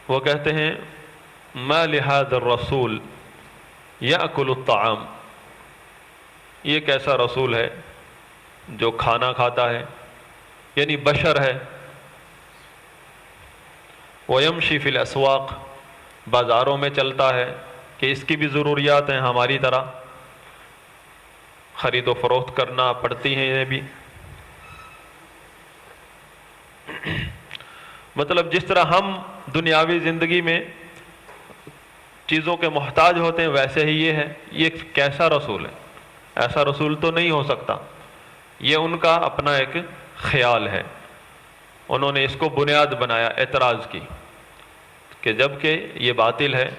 وہ کہتے ہیں ما لہذا الرسول یأکل الطعام، یہ کیسا رسول ہے جو کھانا کھاتا ہے، یعنی بشر ہے، ویمشی فی الاسواق، بازاروں میں چلتا ہے، کہ اس کی بھی ضروریات ہیں ہماری طرح، خرید و فروخت کرنا پڑتی ہیں یہ بھی۔ مطلب جس طرح ہم دنیاوی زندگی میں چیزوں کے محتاج ہوتے ہیں ویسے ہی یہ ہے۔ یہ کیسا رسول ہے؟ ایسا رسول تو نہیں ہو سکتا۔ یہ ان کا اپنا ایک خیال ہے، انہوں نے اس کو بنیاد بنایا اعتراض کی، کہ جب کہ یہ باطل ہے،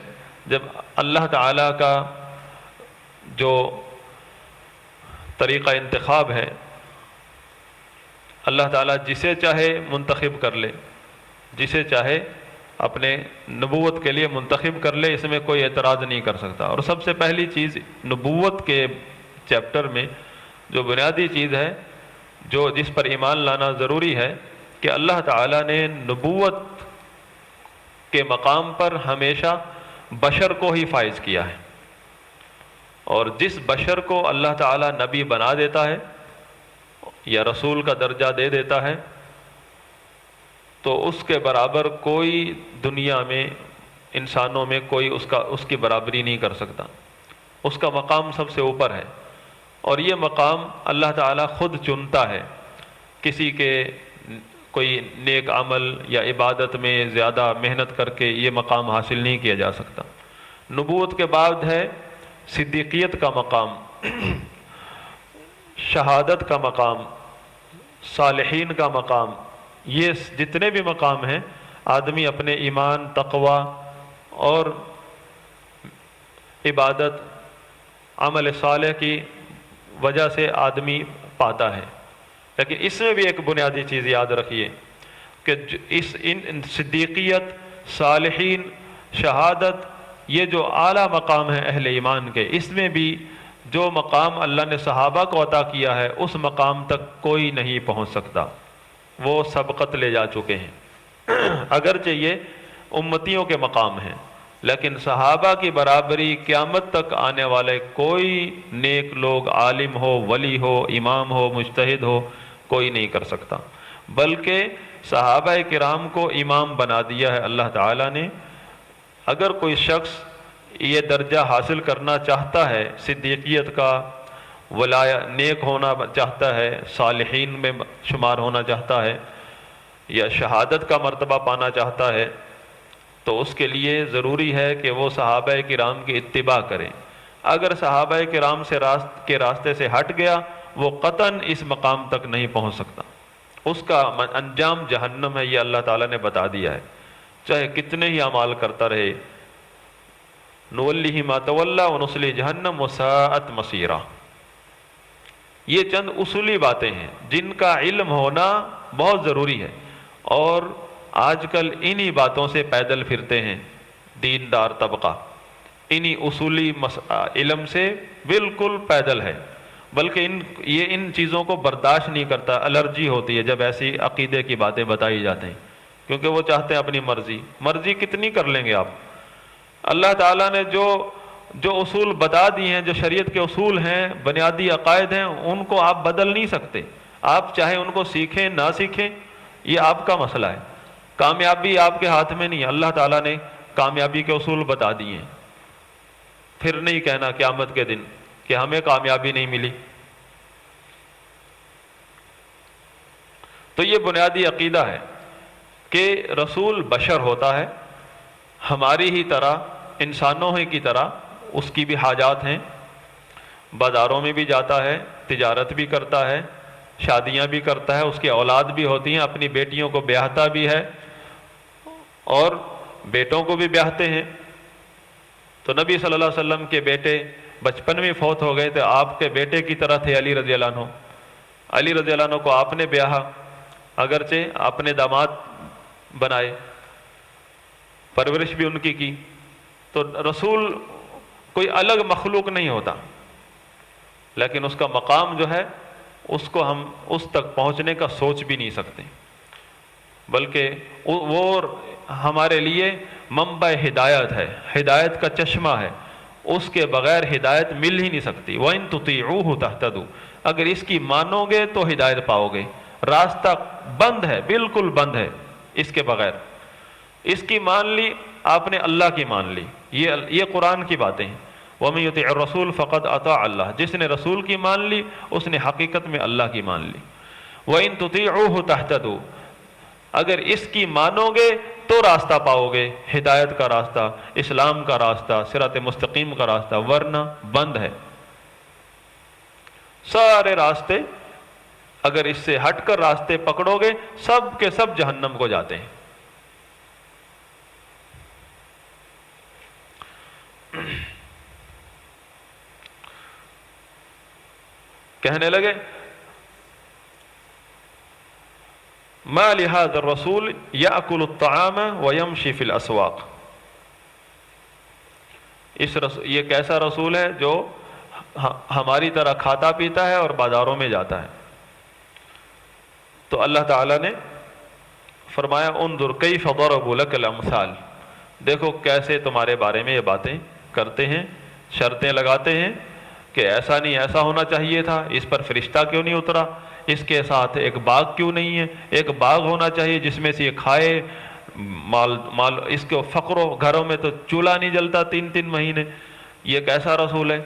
جب اللہ تعالیٰ کا جو طریقہ انتخاب ہے، اللہ تعالیٰ جسے چاہے منتخب کر لے، جسے چاہے اپنے نبوت کے لیے منتخب کر لے، اس میں کوئی اعتراض نہیں کر سکتا۔ اور سب سے پہلی چیز نبوت کے چیپٹر میں جو بنیادی چیز ہے، جو جس پر ایمان لانا ضروری ہے، کہ اللہ تعالیٰ نے نبوت کے مقام پر ہمیشہ بشر کو ہی فائز کیا ہے، اور جس بشر کو اللہ تعالیٰ نبی بنا دیتا ہے یا رسول کا درجہ دے دیتا ہے، تو اس کے برابر کوئی دنیا میں انسانوں میں کوئی اس کی برابری نہیں کر سکتا۔ اس کا مقام سب سے اوپر ہے، اور یہ مقام اللہ تعالیٰ خود چنتا ہے، کسی کے کوئی نیک عمل یا عبادت میں زیادہ محنت کر کے یہ مقام حاصل نہیں کیا جا سکتا۔ نبوت کے بعد ہے صدیقیت کا مقام، شہادت کا مقام، صالحین کا مقام۔ یہ جتنے بھی مقام ہیں، آدمی اپنے ایمان، تقوی اور عبادت، عمل صالح کی وجہ سے آدمی پاتا ہے۔ لیکن اس میں بھی ایک بنیادی چیز یاد رکھیے کہ ان صدیقیت، صالحین، شہادت، یہ جو اعلیٰ مقام ہے اہل ایمان کے، اس میں بھی جو مقام اللہ نے صحابہ کو عطا کیا ہے، اس مقام تک کوئی نہیں پہنچ سکتا، وہ سبقت لے جا چکے ہیں۔ اگرچہ یہ امتیوں کے مقام ہیں، لیکن صحابہ کی برابری قیامت تک آنے والے کوئی نیک لوگ، عالم ہو، ولی ہو، امام ہو، مجتہد ہو، کوئی نہیں کر سکتا۔ بلکہ صحابہ کرام کو امام بنا دیا ہے اللہ تعالیٰ نے۔ اگر کوئی شخص یہ درجہ حاصل کرنا چاہتا ہے، صدیقیت کا، نیک ہونا چاہتا ہے، صالحین میں شمار ہونا چاہتا ہے، یا شہادت کا مرتبہ پانا چاہتا ہے، تو اس کے لیے ضروری ہے کہ وہ صحابہ کرام کی اتباع کرے۔ اگر صحابہ کرام کے راستے سے ہٹ گیا، وہ قطعاً اس مقام تک نہیں پہنچ سکتا۔ اس کا انجام جہنم ہے، یہ اللہ تعالیٰ نے بتا دیا ہے، چاہے کتنے ہی اعمال کرتا رہے۔ نولیہ ما تولی ونصلی جہنم وساءت مصیرا۔ یہ چند اصولی باتیں ہیں جن کا علم ہونا بہت ضروری ہے، اور آج کل انہی باتوں سے پیدل پھرتے ہیں دیندار طبقہ، انہی اصولی علم سے بالکل پیدل ہے، بلکہ یہ ان چیزوں کو برداشت نہیں کرتا، الرجی ہوتی ہے جب ایسی عقیدے کی باتیں بتائی جاتی ہیں، کیونکہ وہ چاہتے ہیں اپنی مرضی کتنی کر لیں گے آپ۔ اللہ تعالیٰ نے جو اصول بتا دی ہیں، جو شریعت کے اصول ہیں، بنیادی عقائد ہیں، ان کو آپ بدل نہیں سکتے۔ آپ چاہے ان کو سیکھیں نہ سیکھیں، یہ آپ کا مسئلہ ہے، کامیابی آپ کے ہاتھ میں نہیں۔ اللہ تعالیٰ نے کامیابی کے اصول بتا دیے ہیں، پھر نہیں کہنا قیامت کے دن کہ ہمیں کامیابی نہیں ملی۔ تو یہ بنیادی عقیدہ ہے کہ رسول بشر ہوتا ہے، ہماری ہی طرح، انسانوں ہی کی طرح اس کی بھی حاجات ہیں، بازاروں میں بھی جاتا ہے، تجارت بھی کرتا ہے، شادیاں بھی کرتا ہے، اس کی اولاد بھی ہوتی ہیں، اپنی بیٹیوں کو بیاہتا بھی ہے اور بیٹوں کو بھی بیاہتے ہیں۔ تو نبی صلی اللہ علیہ وسلم کے بیٹے بچپن میں فوت ہو گئے تھے، آپ کے بیٹے کی طرح تھے علی رضی اللہ عنہ۔ علی رضی اللہ عنہ کو آپ نے بیاہا، اگرچہ آپ نے داماد بنائے، پرورش بھی ان کی۔ تو رسول کوئی الگ مخلوق نہیں ہوتا، لیکن اس کا مقام جو ہے اس کو ہم اس تک پہنچنے کا سوچ بھی نہیں سکتے، بلکہ وہ ہمارے لیے منبع ہدایت ہے، ہدایت کا چشمہ ہے، اس کے بغیر ہدایت مل ہی نہیں سکتی۔ وَإِن تُطِيعُوهُ تَهْتَدُوا، اگر اس کی مانو گے تو ہدایت پاؤ گے، راستہ بند ہے، بالکل بند ہے اس کے بغیر۔ اس کی مان لی آپ نے، اللہ کی مان لی، یہ قرآن کی باتیں ہیں۔ وَمَن يُطِعِ الرَّسُولَ فَقَدْ أَطَاعَ اللَّهَ، جس نے رسول کی مان لی اس نے حقیقت میں اللہ کی مان لی۔ وَإِن تُطِيعُوهُ تَهْتَدُوا، اگر اس کی مانو گے تو راستہ پاؤ گے، ہدایت کا راستہ، اسلام کا راستہ، صراط مستقیم کا راستہ، ورنہ بند ہے۔ سارے راستے اگر اس سے ہٹ کر راستے پکڑو گے سب کے سب جہنم کو جاتے ہیں۔ کہنے لگے ما لهذا الرسول يأكل الطعام ويمشي في الأسواق، یہ کیسا رسول ہے جو ہماری طرح کھاتا پیتا ہے اور بازاروں میں جاتا ہے۔ تو اللہ تعالیٰ نے فرمایا انظر کیف ضربوا لك الامثال، دیکھو کیسے تمہارے بارے میں یہ باتیں کرتے ہیں، شرطیں لگاتے ہیں کہ ایسا نہیں، ایسا ہونا چاہیے تھا، اس پر فرشتہ کیوں نہیں اترا، اس کے ساتھ ایک باغ کیوں نہیں ہے، ایک باغ ہونا چاہیے جس میں سے یہ کھائے، مال اس کے فقر و گھروں میں تو چولہا نہیں جلتا 3 مہینے، یہ کیسا رسول ہے،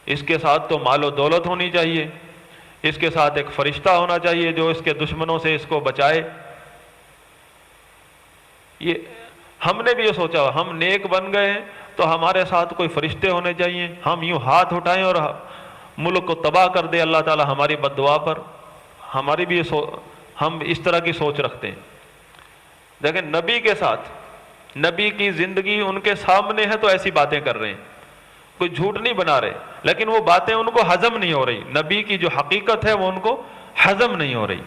اس کے ساتھ تو مال و دولت ہونی چاہیے، اس کے ساتھ ایک فرشتہ ہونا چاہیے جو اس کے دشمنوں سے اس کو بچائے۔ یہ ہم نے بھی یہ سوچا، ہم نیک بن گئے ہیں تو ہمارے ساتھ کوئی فرشتے ہونے چاہیے، ہم یوں ہاتھ اٹھائیں اور ملک کو تباہ کر دے اللہ تعالیٰ ہماری بد دعا پر، ہماری بھی ہم اس طرح کی سوچ رکھتے ہیں۔ دیکھیں نبی کے ساتھ، نبی کی زندگی ان کے سامنے ہے تو ایسی باتیں کر رہے ہیں، کوئی جھوٹ نہیں بنا رہے، لیکن وہ باتیں ان کو ہضم نہیں ہو رہی، نبی کی جو حقیقت ہے وہ ان کو ہضم نہیں ہو رہی،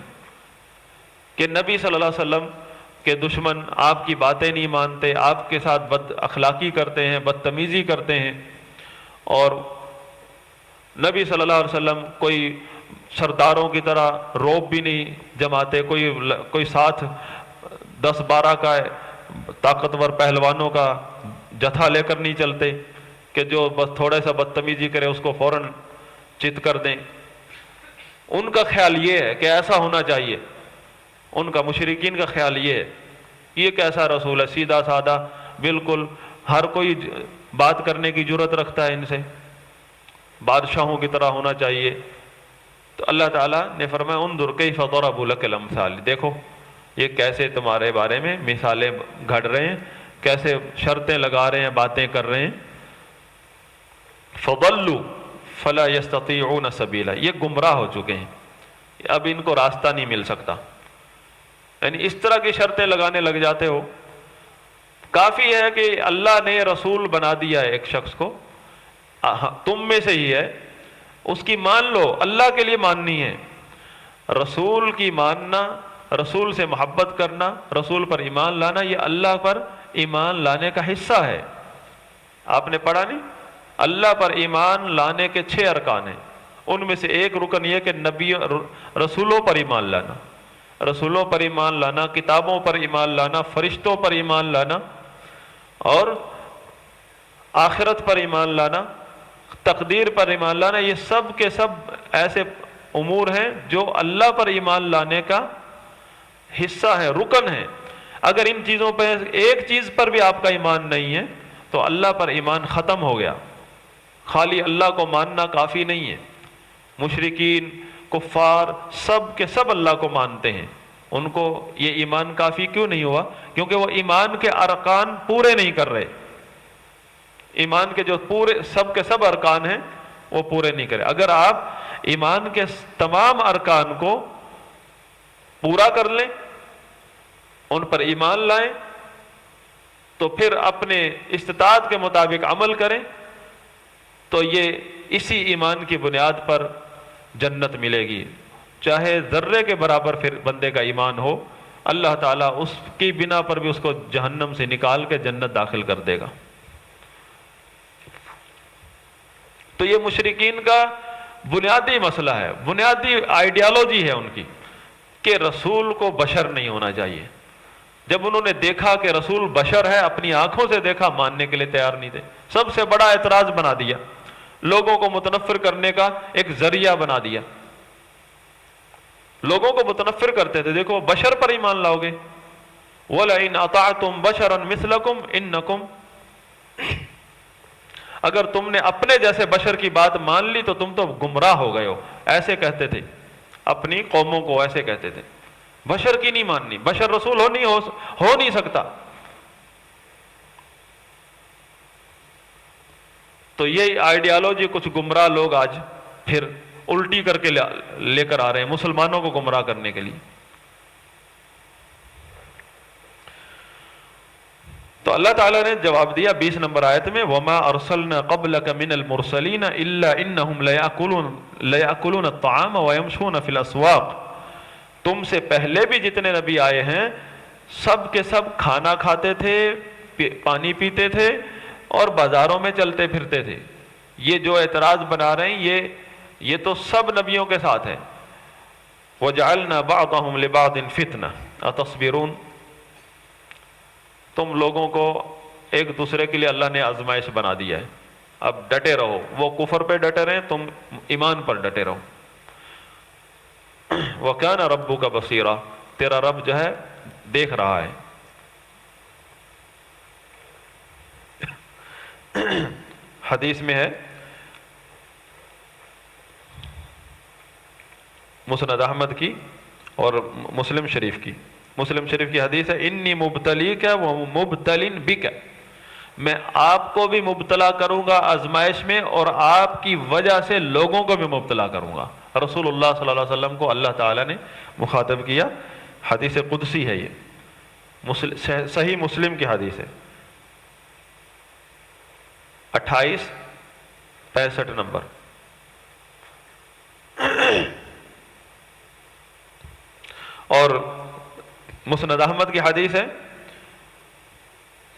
کہ نبی صلی اللہ علیہ وسلم کے دشمن آپ کی باتیں نہیں مانتے، آپ کے ساتھ بد اخلاقی کرتے ہیں، بدتمیزی کرتے ہیں، اور نبی صلی اللہ علیہ وسلم کوئی سرداروں کی طرح روب بھی نہیں جماتے، کوئی ساتھ 10-12 کا طاقتور پہلوانوں کا جتھا لے کر نہیں چلتے کہ جو بس تھوڑا سا بدتمیزی کرے اس کو فوراً چت کر دیں۔ ان کا خیال یہ ہے کہ ایسا ہونا چاہیے، ان کا مشرکین کا خیال یہ ہے، یہ کیسا رسول ہے، سیدھا سادہ، بالکل ہر کوئی بات کرنے کی جرت رکھتا ہے ان سے، بادشاہوں کی طرح ہونا چاہیے۔ تو اللہ تعالیٰ نے فرمایا انظر کیف ضربوا لك الامثال، دیکھو یہ کیسے تمہارے بارے میں مثالیں گھڑ رہے ہیں، کیسے شرطیں لگا رہے ہیں، باتیں کر رہے ہیں۔ فضلوا فلا يستطيعون سبيلا، یہ گمراہ ہو چکے ہیں، اب ان کو راستہ نہیں مل سکتا۔ یعنی اس طرح کی شرطیں لگانے لگ جاتے ہو، کافی ہے کہ اللہ نے رسول بنا دیا ہے ایک شخص کو، تم میں سے ہی ہے، اس کی مان لو، اللہ کے لیے ماننی ہے۔ رسول کی ماننا، رسول سے محبت کرنا، رسول پر ایمان لانا، یہ اللہ پر ایمان لانے کا حصہ ہے۔ آپ نے پڑھا نہیں، اللہ پر ایمان لانے کے 6 ارکان ہیں، ان میں سے ایک رکن یہ کہ نبی رسولوں پر ایمان لانا، رسولوں پر ایمان لانا، کتابوں پر ایمان لانا، فرشتوں پر ایمان لانا، اور آخرت پر ایمان لانا، تقدیر پر ایمان لانا، یہ سب کے سب ایسے امور ہیں جو اللہ پر ایمان لانے کا حصہ ہے، رکن ہے۔ اگر ان چیزوں پہ ایک چیز پر بھی آپ کا ایمان نہیں ہے تو اللہ پر ایمان ختم ہو گیا۔ خالی اللہ کو ماننا کافی نہیں ہے، مشرکین، کفار، سب کے سب اللہ کو مانتے ہیں، ان کو یہ ایمان کافی کیوں نہیں ہوا؟ کیونکہ وہ ایمان کے ارکان پورے نہیں کر رہے، ایمان کے جو پورے سب کے سب ارکان ہیں وہ پورے نہیں کرے۔ اگر آپ ایمان کے تمام ارکان کو پورا کر لیں، ان پر ایمان لائیں، تو پھر اپنے استطاعت کے مطابق عمل کریں، تو یہ اسی ایمان کی بنیاد پر جنت ملے گی۔ چاہے ذرے کے برابر پھر بندے کا ایمان ہو، اللہ تعالیٰ اس کی بنا پر بھی اس کو جہنم سے نکال کے جنت داخل کر دے گا۔ تو یہ مشرکین کا بنیادی مسئلہ ہے، بنیادی آئیڈیالوجی ہے ان کی، کہ رسول کو بشر نہیں ہونا چاہیے، جب انہوں نے دیکھا کہ رسول بشر ہے، اپنی آنکھوں سے دیکھا، ماننے کے لیے تیار نہیں تھے، سب سے بڑا اعتراض بنا دیا، لوگوں کو متنفر کرنے کا ایک ذریعہ بنا دیا، لوگوں کو متنفر کرتے تھے، دیکھو بشر پر ایمان لاؤ گے، وَلَئِنْ أَطَعْتُمْ بَشَرًا مِثْلَكُمْ إِنَّكُمْ، اگر تم نے اپنے جیسے بشر کی بات مان لی تو تم تو گمراہ ہو گئے ہو، ایسے کہتے تھے، اپنی قوموں کو ایسے کہتے تھے، بشر کی نہیں ماننی، بشر رسول ہو نہیں سکتا۔ تو یہ آئیڈیالوجی کچھ گمراہ لوگ آج پھر الٹی کر کے لے کر آ رہے ہیں مسلمانوں کو گمراہ کرنے کے لیے۔ تو اللہ تعالیٰ نے جواب دیا 20 نمبر آیت میں، وَمَا أَرْسَلْنَا قَبْلَكَ مِنَ الْمُرْسَلِينَ إِلَّا إِنَّهُمْ لَيَأْكُلُونَ الطَّعَامَ وَيَمْشُونَ فِي الْأَسْوَاقِ، تم سے پہلے بھی جتنے نبی آئے ہیں سب کے سب کھانا کھاتے تھے، پانی پیتے تھے اور بازاروں میں چلتے پھرتے تھے۔ یہ جو اعتراض بنا رہے ہیں یہ تو سب نبیوں کے ساتھ ہے۔ وَجَعَلْنَا بَعْضَهُمْ لِبَعْضٍ فِتْنَةً أَتَصْبِرُونَ، تم لوگوں کو ایک دوسرے کے لیے اللہ نے آزمائش بنا دیا ہے، اب ڈٹے رہو، وہ کفر پہ ڈٹے رہیں، تم ایمان پر ڈٹے رہو۔ وَكَانَ رَبُّكَ بَصِيرًا، تیرا رب جو ہے دیکھ رہا ہے۔ حدیث میں ہے مسند احمد کی اور مسلم شریف کی، مسلم شریف کی حدیث ہے، انی مبتلیک ومبتلن بک، میں آپ کو بھی مبتلا کروں گا آزمائش میں اور آپ کی وجہ سے لوگوں کو بھی مبتلا کروں گا۔ رسول اللہ صلی اللہ علیہ وسلم کو اللہ تعالیٰ نے مخاطب کیا، حدیث قدسی ہے یہ، صحیح مسلم کی حدیث ہے 2865 نمبر۔ اور مسند احمد کی حدیث ہے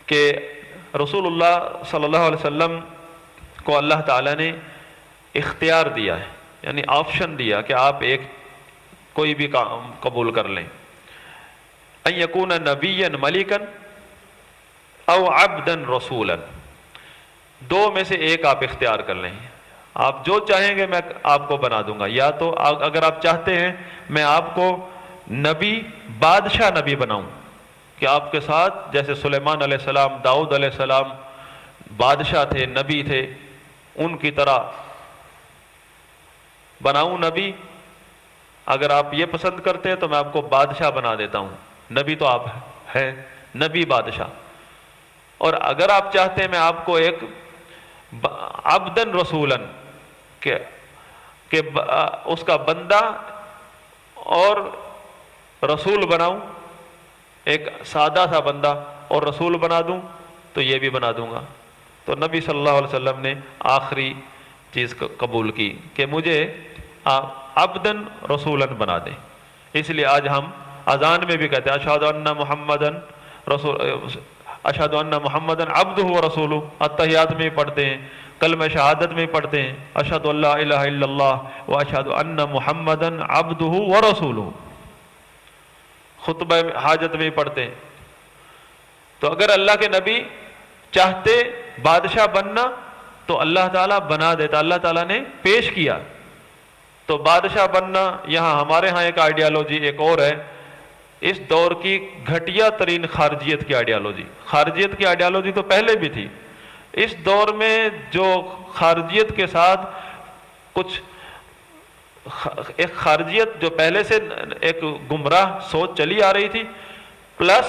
کہ رسول اللہ صلی اللہ علیہ وسلم کو اللہ تعالیٰ نے اختیار دیا ہے، یعنی آپشن دیا کہ آپ کوئی بھی کام قبول کر لیں، ان یکون نبیا ملکا او عبدا رسولا، دو میں سے ایک آپ اختیار کر لیں، آپ جو چاہیں گے میں آپ کو بنا دوں گا، یا تو اگر آپ چاہتے ہیں میں آپ کو نبی بادشاہ نبی بناؤں کہ آپ کے ساتھ جیسے سلیمان علیہ السلام، داؤد علیہ السلام بادشاہ تھے، نبی تھے، ان کی طرح بناؤں نبی، اگر آپ یہ پسند کرتے ہیں تو میں آپ کو بادشاہ بنا دیتا ہوں، نبی تو آپ ہیں، نبی بادشاہ، اور اگر آپ چاہتے ہیں میں آپ کو ایک عبدن رسولن کہ اس کا بندہ اور رسول بناؤں، ایک سادہ سا بندہ اور رسول بنا دوں تو یہ بھی بنا دوں گا۔ تو نبی صلی اللہ علیہ وسلم نے آخری چیز قبول کی کہ مجھے عبدن رسولن بنا دیں، اس لیے آج ہم اذان میں بھی کہتے ہیں اشہد ان محمدن عبدہ و رسولہ، اتحیات میں پڑھتے ہیں، کلمہ شہادت میں پڑھتے ہیں اشہد ان لا الہ الا اللہ و اشہد ان محمدن عبدہ و رسولہ، خطبہ حاجت میں پڑھتے ہیں۔ تو اگر اللہ کے نبی چاہتے بادشاہ بننا تو اللہ تعالیٰ بنا دیتا، اللہ تعالیٰ نے پیش کیا۔ تو بادشاہ بننا یہاں ہمارے ہاں ایک آئیڈیالوجی ایک اور ہے، اس دور کی گھٹیا ترین خارجیت کی آئیڈیالوجی، خارجیت کی آئیڈیالوجی تو پہلے بھی تھی، اس دور میں جو خارجیت کے ساتھ کچھ ایک خارجیت جو پہلے سے ایک گمراہ سوچ چلی آ رہی تھی، پلس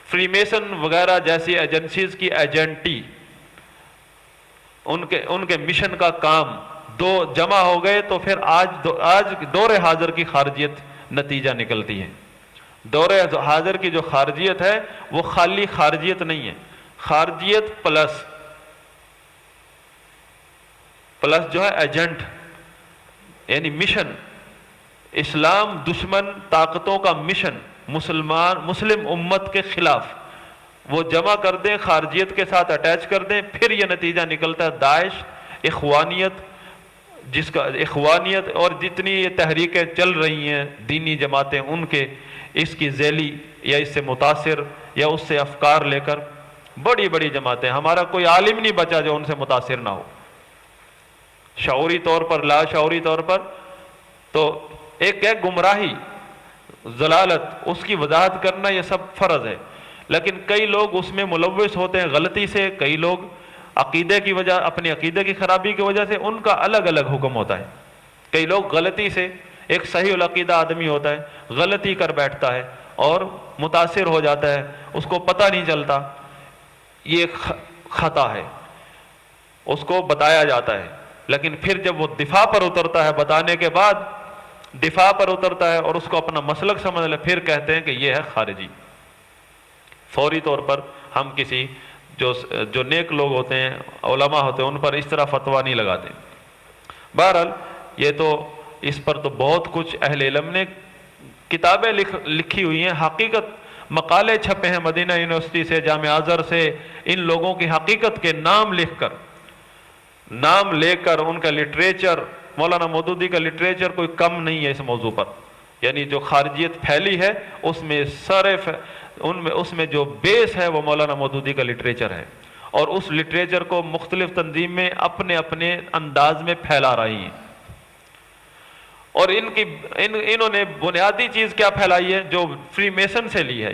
فری میسن وغیرہ جیسی ایجنسیز کی ایجنٹی، ان کے مشن کا کام دو جمع ہو گئے تو پھر آج دور حاضر کی خارجیت نتیجہ نکلتی ہے۔ دور حاضر کی جو خارجیت ہے وہ خالی خارجیت نہیں ہے، خارجیت پلس جو ہے ایجنٹ، یعنی مشن، اسلام دشمن طاقتوں کا مشن مسلم امت کے خلاف وہ جمع کر دیں، خارجیت کے ساتھ اٹیچ کر دیں، پھر یہ نتیجہ نکلتا ہے داعش، اخوانیت، جس کا اخوانیت اور جتنی یہ تحریکیں چل رہی ہیں دینی جماعتیں، ان کے اس کی ذیلی یا اس سے متاثر یا اس سے افکار لے کر بڑی بڑی جماعتیں، ہمارا کوئی عالم نہیں بچا جو ان سے متاثر نہ ہو، شعوری طور پر لا شعوری طور پر۔ تو ایک ہے گمراہی، ضلالت، اس کی وضاحت کرنا یہ سب فرض ہے، لیکن کئی لوگ اس میں ملوث ہوتے ہیں غلطی سے، کئی لوگ عقیدے کی وجہ، اپنے عقیدے کی خرابی کی وجہ سے ان کا الگ الگ حکم ہوتا ہے۔ کئی لوگ غلطی سے، ایک صحیح العقیدہ آدمی ہوتا ہے غلطی کر بیٹھتا ہے اور متاثر ہو جاتا ہے، اس کو پتہ نہیں چلتا، یہ خطا ہے، اس کو بتایا جاتا ہے، لیکن پھر جب وہ دفاع پر اترتا ہے، بتانے کے بعد دفاع پر اترتا ہے اور اس کو اپنا مسلک سمجھ لے، پھر کہتے ہیں کہ یہ ہے خارجی۔ فوری طور پر ہم کسی جو نیک لوگ ہوتے ہیں، علماء ہوتے ہیں، ان پر اس طرح فتویٰ نہیں لگاتے۔ بہرحال یہ تو اس پر تو بہت کچھ اہل علم نے کتابیں لکھی ہوئی ہیں، حقیقت مقالے چھپے ہیں مدینہ یونیورسٹی سے، جامعہ ازہر سے، ان لوگوں کی حقیقت کے نام لکھ کر، نام لے کر، ان کا لٹریچر، مولانا مودودی کا لٹریچر کوئی کم نہیں ہے اس موضوع پر، یعنی جو خارجیت پھیلی ہے اس میں اس میں جو بیس ہے وہ مولانا مودودی کا لٹریچر ہے، اور اس لٹریچر کو مختلف تنظیمیں اپنے اپنے انداز میں پھیلا رہی ہیں۔ اور انہوں نے بنیادی چیز کیا پھیلائی ہے جو فری میسن سے لی ہے،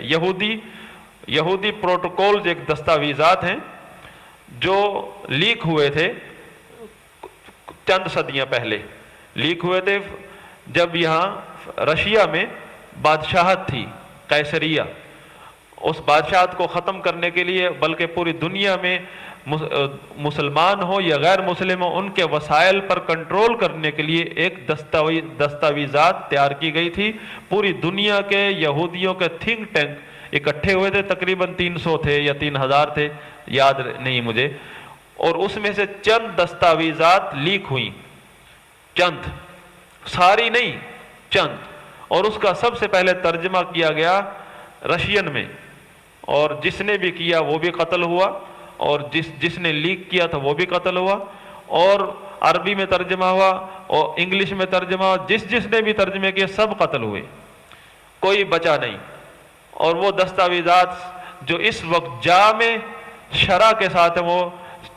یہودی پروٹوکولز، ایک دستاویزات ہیں جو لیک ہوئے تھے چند صدیاں پہلے، لیک ہوئے تھے جب یہاں رشیا میں بادشاہت تھی قیصریہ، اس بادشاہت کو ختم کرنے کے لیے، بلکہ پوری دنیا میں مسلمان ہو یا غیر مسلم ہو، ان کے وسائل پر کنٹرول کرنے کے لیے ایک دستاویزات تیار کی گئی تھی۔ پوری دنیا کے یہودیوں کے تھنک ٹینک اکٹھے ہوئے تھے، تقریباً 300 تھے یا 3000 تھے، یاد نہیں مجھے، اور اس میں سے چند دستاویزات لیک ہوئیں، چند، ساری نہیں، چند، اور اس کا سب سے پہلے ترجمہ کیا گیا رشین میں، اور جس نے بھی کیا وہ بھی قتل ہوا، اور جس نے لیک کیا تھا وہ بھی قتل ہوا، اور عربی میں ترجمہ ہوا اور انگلش میں ترجمہ ہوا، جس نے بھی ترجمے کیے سب قتل ہوئے، کوئی بچا نہیں۔ اور وہ دستاویزات جو اس وقت جامع شرح کے ساتھ ہیں، وہ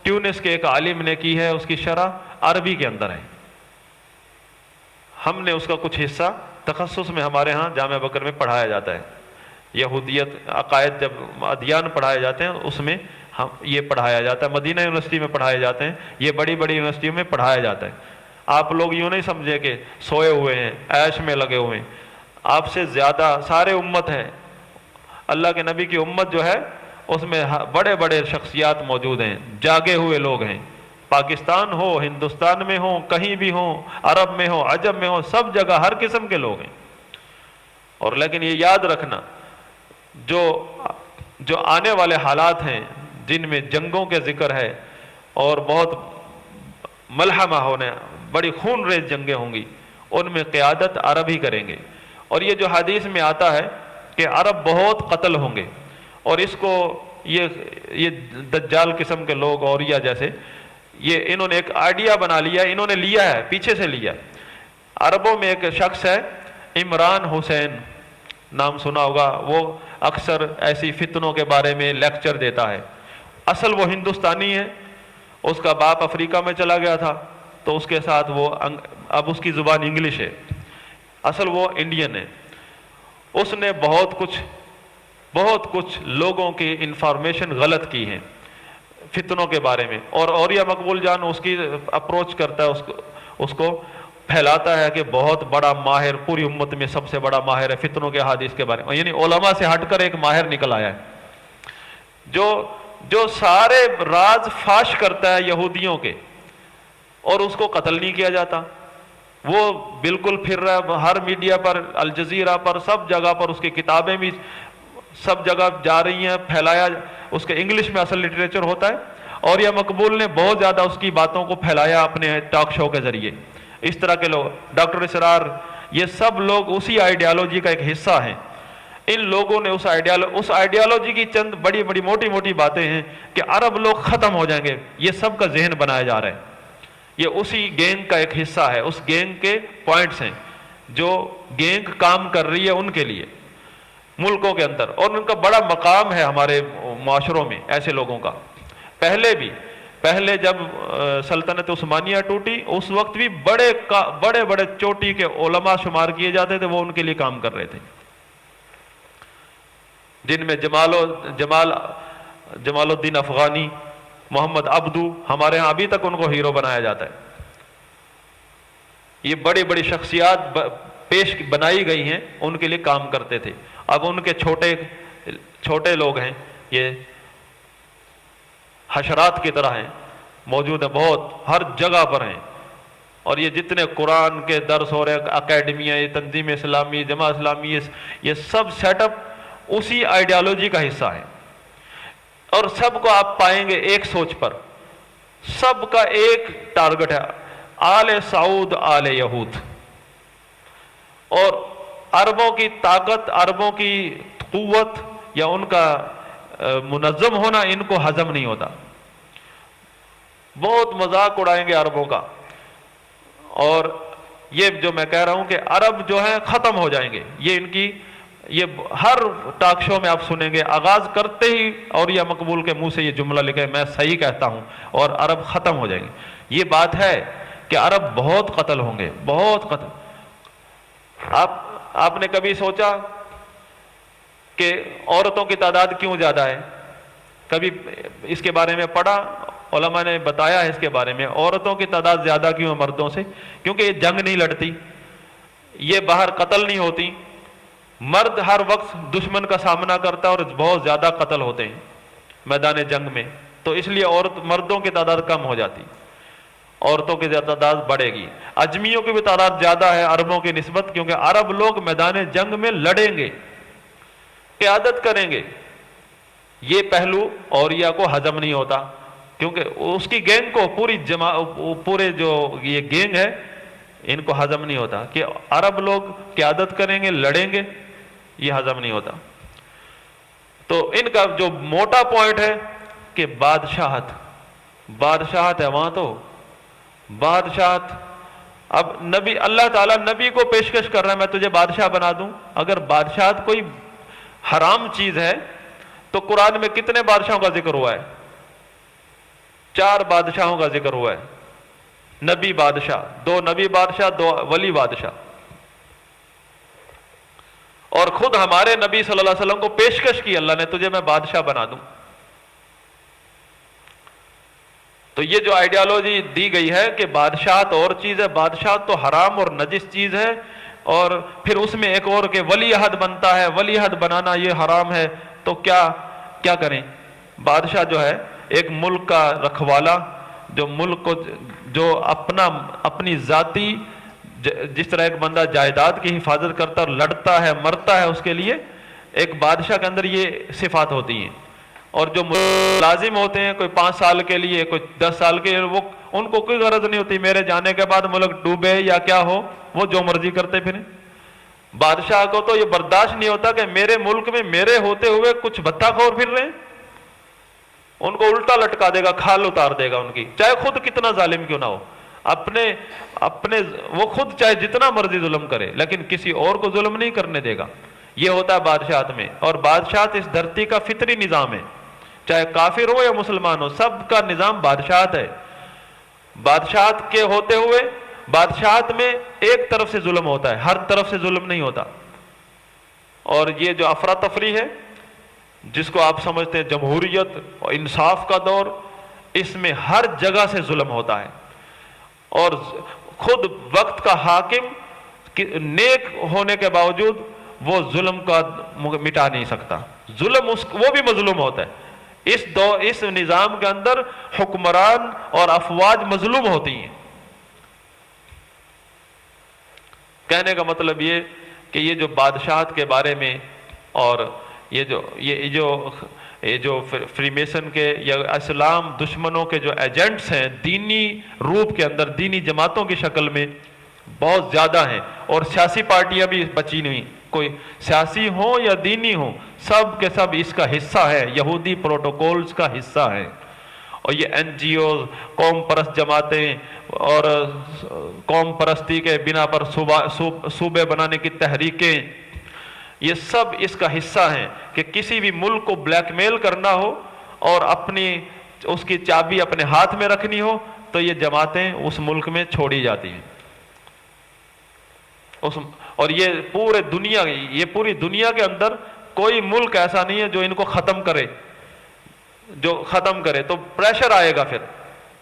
ٹیونس کے ایک عالم نے کی ہے، اس کی شرح عربی کے اندر ہے، ہم نے اس کا کچھ حصہ تخصص میں ہمارے ہاں جامعہ بکر میں پڑھایا جاتا ہے، یہودیت عقائد جب ادیان پڑھائے جاتے ہیں اس میں ہم یہ پڑھایا جاتا ہے، مدینہ یونیورسٹی میں پڑھائے جاتے ہیں، یہ بڑی بڑی یونیورسٹیوں میں پڑھایا جاتا ہے۔ آپ لوگ یوں نہیں سمجھے کہ سوئے ہوئے ہیں، عیش میں لگے ہوئے ہیں، آپ سے زیادہ سارے امت ہیں، اللہ کے نبی کی امت جو ہے اس میں بڑے بڑے شخصیات موجود ہیں، جاگے ہوئے لوگ ہیں، پاکستان ہو، ہندوستان میں ہو، کہیں بھی ہو، عرب میں ہو، عجم میں ہو، سب جگہ ہر قسم کے لوگ ہیں۔ اور لیکن یہ یاد رکھنا، جو آنے والے حالات ہیں جن میں جنگوں کے ذکر ہے اور بہت ملحمہ ہونے، بڑی خون ریز جنگیں ہوں گی، ان میں قیادت عرب ہی کریں گے۔ اور یہ جو حدیث میں آتا ہے کہ عرب بہت قتل ہوں گے، اور اس کو یہ دجال قسم کے لوگ، اوریہ جیسے، یہ انہوں نے ایک آئیڈیا بنا لیا، انہوں نے لیا ہے، پیچھے سے لیا۔ عربوں میں ایک شخص ہے عمران حسین، نام سنا ہوگا، وہ اکثر ایسی فتنوں کے بارے میں لیکچر دیتا ہے، اصل وہ ہندوستانی ہے، اس کا باپ افریقہ میں چلا گیا تھا تو اس کے ساتھ وہ اب اس کی زبان انگلش ہے، اصل وہ انڈین ہے۔ اس نے بہت کچھ لوگوں کی انفارمیشن غلط کی ہے فتنوں کے بارے میں، اور اوریہ مقبول جان اس کی اپروچ کرتا ہے، اس کو پھیلاتا ہے کہ بہت بڑا ماہر، پوری امت میں سب سے بڑا ماہر ہے فتنوں کے حدیث کے بارے میں، یعنی علماء سے ہٹ کر ایک ماہر نکل آیا ہے جو سارے راز فاش کرتا ہے یہودیوں کے، اور اس کو قتل نہیں کیا جاتا، وہ بالکل پھر رہا ہے ہر میڈیا پر، الجزیرہ پر، سب جگہ پر، اس کی کتابیں بھی سب جگہ جا رہی ہیں، پھیلایا، اس کے انگلش میں اصل لٹریچر ہوتا ہے، اور یہ مقبول نے بہت زیادہ اس کی باتوں کو پھیلایا اپنے ٹاک شو کے ذریعے۔ اس طرح کے لوگ، ڈاکٹر اسرار، یہ سب لوگ اسی آئیڈیالوجی کا ایک حصہ ہیں۔ ان لوگوں نے اس آئیڈیالوجی کی چند بڑی بڑی موٹی باتیں ہیں کہ عرب لوگ ختم ہو جائیں گے، یہ سب کا ذہن بنایا جا رہا ہے، یہ اسی گینگ کا ایک حصہ ہے، اس گینگ کے پوائنٹس ہیں جو گینگ کام کر رہی ہے ان کے لیے۔ ملکوں کے اندر، اور ان کا بڑا مقام ہے ہمارے معاشروں میں ایسے لوگوں کا۔ پہلے جب سلطنت عثمانیہ ٹوٹی اس وقت بھی بڑے بڑے چوٹی کے علماء شمار کیے جاتے تھے، وہ ان کے لیے کام کر رہے تھے، جن میں جمال الدین افغانی، محمد عبدو، ہمارے ہاں ابھی تک ان کو ہیرو بنایا جاتا ہے۔ یہ بڑی بڑی شخصیات پیش بنائی گئی ہیں، ان کے لیے کام کرتے تھے۔ اب ان کے چھوٹے لوگ ہیں، یہ حشرات کی طرح ہیں، موجود ہیں، بہت ہر جگہ پر ہیں، اور یہ جتنے قرآن کے درس ہو رہے، اکیڈمیاں، یہ تنظیم اسلامی، جماعت اسلامی، یہ سب سیٹ اپ اسی آئیڈیالوجی کا حصہ ہے، اور سب کو آپ پائیں گے ایک سوچ پر، سب کا ایک ٹارگٹ ہے، آل سعود آل یہود۔ اور عربوں کی طاقت، عربوں کی قوت یا ان کا منظم ہونا ان کو ہضم نہیں ہوتا، بہت مذاق اڑائیں گے عربوں کا۔ اور یہ جو میں کہہ رہا ہوں کہ عرب جو ہیں ختم ہو جائیں گے، یہ ہر ٹاک شو میں آپ سنیں گے، آغاز کرتے ہی اور یہ مقبول کے منہ سے یہ جملہ لکھے، میں صحیح کہتا ہوں، اور عرب ختم ہو جائیں گے۔ یہ بات ہے کہ عرب بہت قتل ہوں گے، بہت قتل۔ آپ نے کبھی سوچا کہ عورتوں کی تعداد کیوں زیادہ ہے؟ کبھی اس کے بارے میں پڑھا؟ علماء نے بتایا ہے اس کے بارے میں، عورتوں کی تعداد زیادہ کیوں ہے مردوں سے؟ کیونکہ یہ جنگ نہیں لڑتی، یہ باہر قتل نہیں ہوتی، مرد ہر وقت دشمن کا سامنا کرتا ہے اور بہت زیادہ قتل ہوتے ہیں میدان جنگ میں، تو اس لیے مردوں کی تعداد کم ہو جاتی، عورتوں کی تعداد بڑھے گی۔ اجمیوں کی بھی تعداد زیادہ ہے عربوں کی نسبت، کیونکہ عرب لوگ میدان جنگ میں لڑیں گے، قیادت کریں گے۔ یہ پہلو اوریہ کو ہضم نہیں ہوتا، کیونکہ اس کی گینگ کو پورے جو یہ گینگ ہے ان کو ہضم نہیں ہوتا کہ عرب لوگ قیادت کریں گے، لڑیں گے، یہ ہضم نہیں ہوتا۔ تو ان کا جو موٹا پوائنٹ ہے کہ بادشاہت ہے وہاں، تو بادشاہت، اب نبی، اللہ تعالیٰ نبی کو پیشکش کر رہا ہے میں تجھے بادشاہ بنا دوں۔ اگر بادشاہت کوئی حرام چیز ہے تو قرآن میں کتنے بادشاہوں کا ذکر ہوا ہے؟ 4 بادشاہوں کا ذکر ہوا ہے، نبی بادشاہ، 2 نبی بادشاہ، 2 ولی بادشاہ، اور خود ہمارے نبی صلی اللہ علیہ وسلم کو پیشکش کی اللہ نے، تجھے میں بادشاہ بنا دوں۔ تو یہ جو آئیڈیالوجی دی گئی ہے کہ بادشاہت اور چیز ہے، بادشاہت تو حرام اور نجس چیز ہے، اور پھر اس میں ایک اور کہ ولی عہد بنتا ہے، ولی عہد بنانا یہ حرام ہے، تو کیا کریں؟ بادشاہ جو ہے ایک ملک کا رکھوالا، جو ملک کو جو اپنی ذاتی، جس طرح ایک بندہ جائیداد کی حفاظت کرتا ہے اور لڑتا ہے مرتا ہے اس کے لیے، ایک بادشاہ کے اندر یہ صفات ہوتی ہیں۔ اور جو ملازم ہوتے ہیں، کوئی 5 سال کے لیے، کوئی 10 سال کے لیے، ان کو کوئی غرض نہیں ہوتی میرے جانے کے بعد ملک ڈوبے یا کیا ہو، وہ جو مرضی کرتے پھریں۔ بادشاہ کو تو یہ برداشت نہیں ہوتا کہ میرے ملک میں میرے ہوتے ہوئے کچھ بھتہ خور پھر رہے ہیں، ان کو الٹا لٹکا دے گا، کھال اتار دے گا ان کی، چاہے خود کتنا ظالم کیوں نہ ہو، اپنے وہ خود چاہے جتنا مرضی ظلم کرے لیکن کسی اور کو ظلم نہیں کرنے دے گا۔ یہ ہوتا ہے بادشاہت میں، اور بادشاہت اس دھرتی کا فطری نظام ہے، چاہے کافر ہو یا مسلمان ہو، سب کا نظام بادشاہت ہے۔ بادشاہت کے ہوتے ہوئے، بادشاہت میں ایک طرف سے ظلم ہوتا ہے، ہر طرف سے ظلم نہیں ہوتا۔ اور یہ جو افراتفری ہے جس کو آپ سمجھتے ہیں جمہوریت اور انصاف کا دور، اس میں ہر جگہ سے ظلم ہوتا ہے، اور خود وقت کا حاکم نیک ہونے کے باوجود وہ ظلم کا مٹا نہیں سکتا، ظلم وہ بھی مظلوم ہوتا ہے۔ اس نظام کے اندر حکمران اور افواج مظلوم ہوتی ہیں۔ کہنے کا مطلب یہ کہ یہ جو بادشاہت کے بارے میں، اور یہ جو فری میسن کے یا اسلام دشمنوں کے جو ایجنٹس ہیں دینی روپ کے اندر، دینی جماعتوں کی شکل میں بہت زیادہ ہیں، اور سیاسی پارٹیاں بھی بچی نہیں، کوئی سیاسی ہوں یا دینی ہوں، سب کے سب اس کا حصہ ہے، یہودی پروٹوکولز کا حصہ ہے۔ اور یہ این جی اوز، قوم پرست جماعتیں اور قوم پرستی کے بنا پر صوبے بنانے کی تحریکیں، یہ سب اس کا حصہ ہیں کہ کسی بھی ملک کو بلیک میل کرنا ہو اور اس کی چابی اپنے ہاتھ میں رکھنی ہو تو یہ جماعتیں اس ملک میں چھوڑی جاتی ہیں. اور یہ پوری دنیا کے اندر کوئی ملک ایسا نہیں ہے جو ان کو ختم کرے تو پریشر آئے گا پھر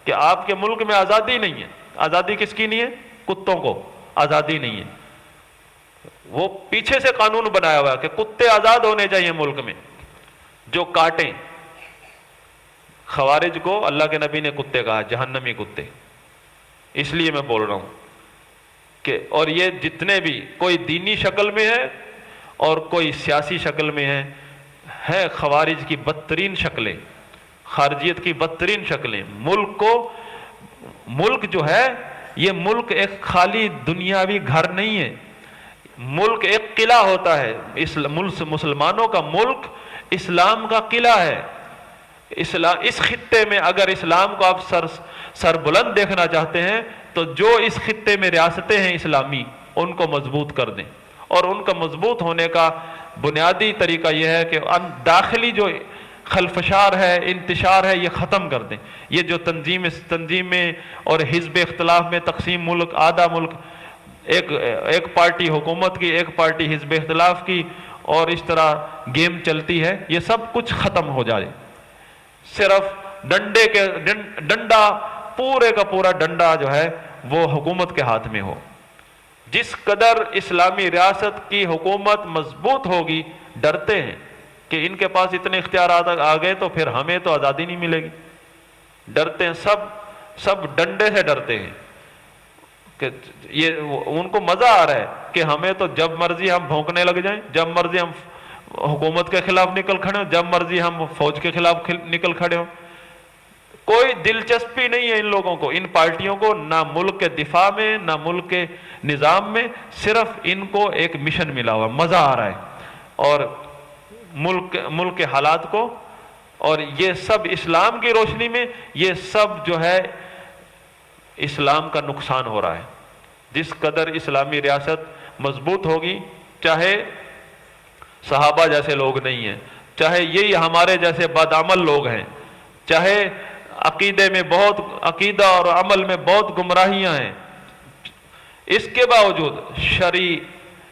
کہ آپ کے ملک میں آزادی نہیں ہے. آزادی کس کی نہیں ہے؟ کتوں کو آزادی نہیں ہے. وہ پیچھے سے قانون بنایا ہوا ہے کہ کتے آزاد ہونے چاہیے ملک میں جو کاٹیں. خوارج کو اللہ کے نبی نے کتے کہا، جہنمی کتے. اس لیے میں بول رہا ہوں کہ اور یہ جتنے بھی کوئی دینی شکل میں ہے اور کوئی سیاسی شکل میں ہے خوارج کی بدترین شکلیں، خارجیت کی بدترین شکلیں. ملک جو ہے یہ ملک ایک خالی دنیاوی گھر نہیں ہے. ملک ایک قلعہ ہوتا ہے. مسلمانوں کا ملک اسلام کا قلعہ ہے. اس خطے میں اگر اسلام کو آپ سر بلند دیکھنا چاہتے ہیں تو جو اس خطے میں ریاستیں ہیں اسلامی ان کو مضبوط کر دیں. اور ان کا مضبوط ہونے کا بنیادی طریقہ یہ ہے کہ داخلی جو خلفشار ہے، انتشار ہے، یہ ختم کر دیں. یہ جو تنظیم میں اور حزب اختلاف میں تقسیم ملک، آدھا ملک، ایک پارٹی حکومت کی، ایک پارٹی حزب اختلاف کی، اور اس طرح گیم چلتی ہے، یہ سب کچھ ختم ہو جائے. صرف ڈنڈا پورے کا پورا ڈنڈا جو ہے وہ حکومت کے ہاتھ میں ہو. جس قدر اسلامی ریاست کی حکومت مضبوط ہوگی، ڈرتے ہیں کہ ان کے پاس اتنے اختیارات آ گئے تو پھر ہمیں تو آزادی نہیں ملے گی. ڈرتے ہیں، سب ڈنڈے سے ڈرتے ہیں کہ ان کو مزہ آ رہا ہے کہ ہمیں تو جب مرضی ہم بھونکنے لگ جائیں، جب مرضی ہم حکومت کے خلاف نکل کھڑے ہوں، جب مرضی ہم فوج کے خلاف نکل کھڑے ہوں. کوئی دلچسپی نہیں ہے ان لوگوں کو، ان پارٹیوں کو، نہ ملک کے دفاع میں نہ ملک کے نظام میں. صرف ان کو ایک مشن ملا ہوا، مزہ آ رہا ہے اور ملک کے حالات کو. اور یہ سب اسلام کی روشنی میں یہ سب جو ہے اسلام کا نقصان ہو رہا ہے. جس قدر اسلامی ریاست مضبوط ہوگی، چاہے صحابہ جیسے لوگ نہیں ہیں، چاہے یہی ہمارے جیسے بدعمل لوگ ہیں، چاہے عقیدہ اور عمل میں بہت گمراہیاں ہیں، اس کے باوجود شرعی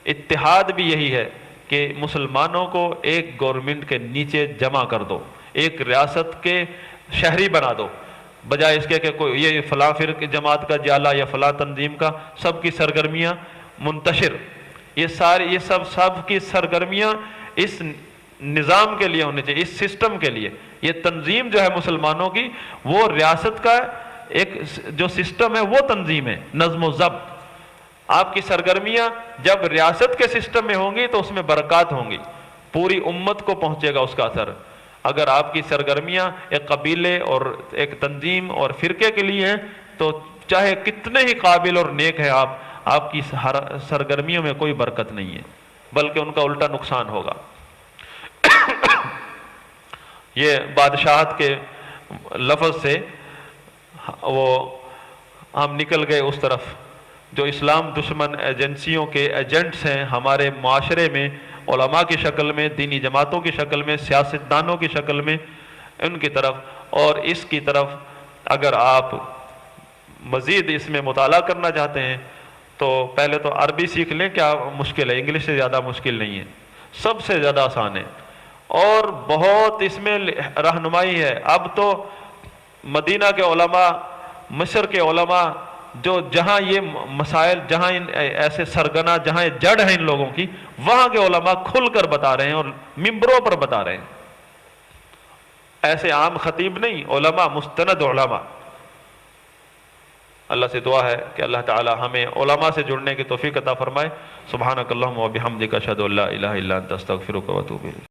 اتحاد بھی یہی ہے کہ مسلمانوں کو ایک گورنمنٹ کے نیچے جمع کر دو، ایک ریاست کے شہری بنا دو، بجائے اس کے کہ کوئی یہ فلاں فرقہ جماعت کا جالہ یا فلاں تنظیم کا. سب کی سرگرمیاں منتشر، یہ سب کی سرگرمیاں اس نظام کے لیے ہونی چاہیے، اس سسٹم کے لیے. یہ تنظیم جو ہے مسلمانوں کی، وہ ریاست کا ایک جو سسٹم ہے وہ تنظیم ہے، نظم و ضبط. آپ کی سرگرمیاں جب ریاست کے سسٹم میں ہوں گی تو اس میں برکات ہوں گی، پوری امت کو پہنچے گا اس کا اثر. اگر آپ کی سرگرمیاں ایک قبیلے اور ایک تنظیم اور فرقے کے لیے ہیں تو چاہے کتنے ہی قابل اور نیک ہیں آپ کی سرگرمیوں میں کوئی برکت نہیں ہے، بلکہ ان کا الٹا نقصان ہوگا. یہ بادشاہت کے لفظ سے وہ ہم نکل گئے اس طرف جو اسلام دشمن ایجنسیوں کے ایجنٹس ہیں ہمارے معاشرے میں، علماء کی شکل میں، دینی جماعتوں کی شکل میں، سیاستدانوں کی شکل میں، ان کی طرف. اور اس کی طرف اگر آپ مزید اس میں مطالعہ کرنا چاہتے ہیں تو پہلے تو عربی سیکھ لیں. کیا مشکل ہے؟ انگلش سے زیادہ مشکل نہیں ہے، سب سے زیادہ آسان ہے اور بہت اس میں رہنمائی ہے. اب تو مدینہ کے علماء، مصر کے علماء جو جہاں یہ مسائل، جہاں ایسے سرگنا، جہاں جڑ ہیں ان لوگوں کی، وہاں کے علماء کھل کر بتا رہے ہیں اور ممبروں پر بتا رہے ہیں. ایسے عام خطیب نہیں، علماء، مستند علماء. اللہ سے دعا ہے کہ اللہ تعالی ہمیں علماء سے جڑنے کی توفیق عطا فرمائے. سبحانک اللہم و بحمدک اشہد ان لا الہ الا انت استغفرک و اتوب الیک.